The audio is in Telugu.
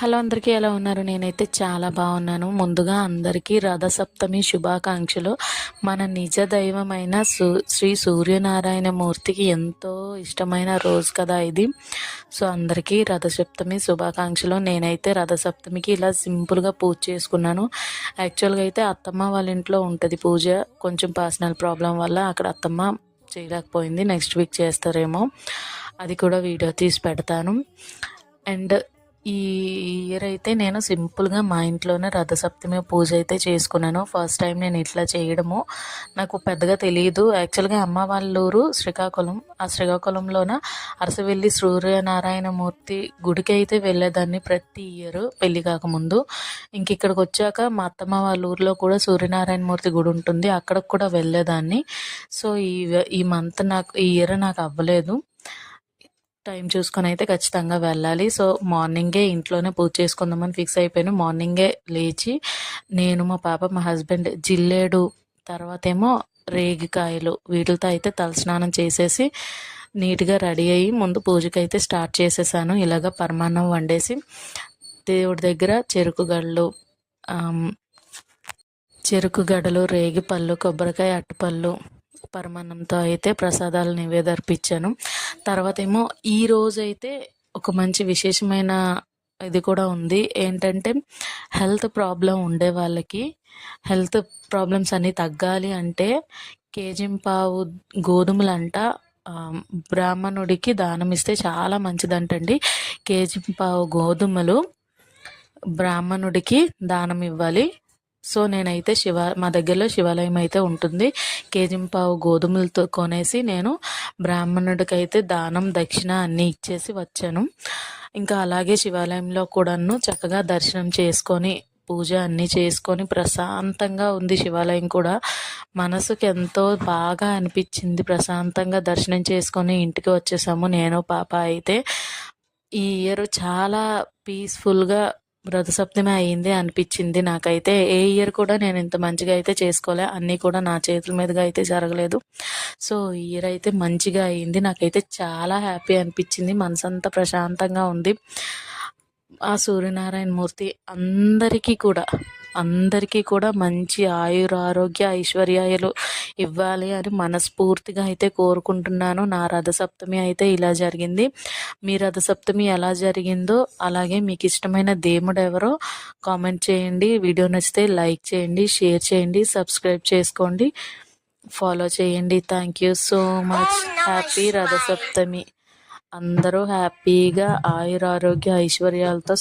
హలో అందరికీ ఎలా ఉన్నారు? నేనైతే చాలా బాగున్నాను. ముందుగా అందరికీ రథసప్తమి శుభాకాంక్షలు. మన నిజ దైవమైన శ్రీ సూర్యనారాయణ మూర్తికి ఎంతో ఇష్టమైన రోజు కదా ఇది. సో అందరికీ రథసప్తమి శుభాకాంక్షలు. నేనైతే రథసప్తమికి ఇలా సింపుల్గా పూజ చేసుకున్నాను. యాక్చువల్గా అయితే అత్తమ్మ వాళ్ళ ఇంట్లో ఉంటుంది పూజ. కొంచెం పర్సనల్ ప్రాబ్లం వల్ల అక్కడ అత్తమ్మ చేయలేకపోయింది. నెక్స్ట్ వీక్ చేస్తారేమో, అది కూడా వీడియో తీసి పెడతాను. అండ్ ఈ ఇయర్ అయితే నేను సింపుల్గా మా ఇంట్లోనే రథసప్తమి పూజ అయితే చేసుకున్నాను. ఫస్ట్ టైం నేను ఇట్లా చేయడము. నాకు పెద్దగా తెలియదు. యాక్చువల్గా అమ్మ వాళ్ళ ఊరు శ్రీకాకుళం. ఆ శ్రీకాకుళంలోన అరసవెల్లి సూర్యనారాయణ మూర్తి గుడికి అయితే వెళ్ళేదాన్ని ప్రతి ఇయర్ పెళ్ళి కాకముందు. ఇంక ఇక్కడికి వచ్చాక మా అత్తమ్మ వాళ్ళ ఊరిలో కూడా సూర్యనారాయణ మూర్తి గుడి ఉంటుంది, అక్కడికి కూడా వెళ్ళేదాన్ని. సో ఈ మంత్ ఈ ఇయర్ నాకు అవ్వలేదు. టైం చూసుకొని అయితే ఖచ్చితంగా వెళ్ళాలి. సో మార్నింగే ఇంట్లోనే పూజ చేసుకుందామని ఫిక్స్ అయిపోయాను. మార్నింగే లేచి నేను, మా పాప, మా హస్బెండ్ జిల్లేడు, తర్వాత ఏమో రేగికాయలు, వీటితో అయితే తలస్నానం చేసేసి నీట్గా రెడీ అయ్యి ముందు పూజకి అయితే స్టార్ట్ చేసేసాను. ఇలాగ పరమాన్నం వండేసి దేవుడి దగ్గర చెరుకు గడలు, రేగి పళ్ళు, కొబ్బరికాయ, అట్టుపళ్ళు, పరమాన్నంతో అయితే ప్రసాదాలు నివేదర్పించాను. తర్వాత ఏమో ఈ రోజైతే ఒక మంచి విశేషమైన ఇది కూడా ఉంది. ఏంటంటే హెల్త్ ప్రాబ్లం ఉండే వాళ్ళకి హెల్త్ ప్రాబ్లమ్స్ అన్నీ తగ్గాలి అంటే కేజింపావు గోధుమలంట బ్రాహ్మణుడికి దానం ఇస్తే చాలా మంచిదంటండి. కేజింపావు గోధుమలు బ్రాహ్మణుడికి దానం ఇవ్వాలి. సో నేనైతే మా దగ్గరలో శివాలయం అయితే ఉంటుంది. కేజింపావు గోధుమలతో కొనేసి నేను బ్రాహ్మణుడికి అయితే దానం, దక్షిణ అన్నీ ఇచ్చేసి వచ్చాను. ఇంకా అలాగే శివాలయంలో కూడాను చక్కగా దర్శనం చేసుకొని పూజ అన్నీ చేసుకొని ప్రశాంతంగా ఉంది శివాలయం కూడా. మనసుకి ఎంతో బాగా అనిపించింది. ప్రశాంతంగా దర్శనం చేసుకొని ఇంటికి వచ్చేసాము నేను, పాప. అయితే ఈ ఇయర్ చాలా పీస్ఫుల్గా రథసప్తమి అయింది అనిపించింది నాకైతే. ఏ ఇయర్ కూడా నేను ఇంత మంచిగా అయితే చేసుకోలే. అన్నీ కూడా నా చేతుల మీదుగా అయితే జరగలేదు. సో ఈ ఇయర్ అయితే మంచిగా అయింది. నాకైతే చాలా హ్యాపీ అనిపించింది. మనసంతా ప్రశాంతంగా ఉంది. ఆ సూర్యనారాయణ మూర్తి అందరికీ కూడా మంచి ఆరోగ్య ఐశ్వర్యాలు ఇవ్వాలి అని మనస్ఫూర్తిగా అయితే కోరుకుంటున్నాను. నా రథసప్తమి అయితే ఇలా జరిగింది. మీ రథసప్తమి ఎలా జరిగిందో, అలాగే మీకు ఇష్టమైన దేవుడు ఎవరో కామెంట్ చేయండి. వీడియో నచ్చితే లైక్ చేయండి, షేర్ చేయండి, సబ్స్క్రైబ్ చేసుకోండి, ఫాలో చేయండి. Thank you so much. Happy Rathasaptami. అందరూ హ్యాపీగా ఆరోగ్య ఐశ్వర్యాలతో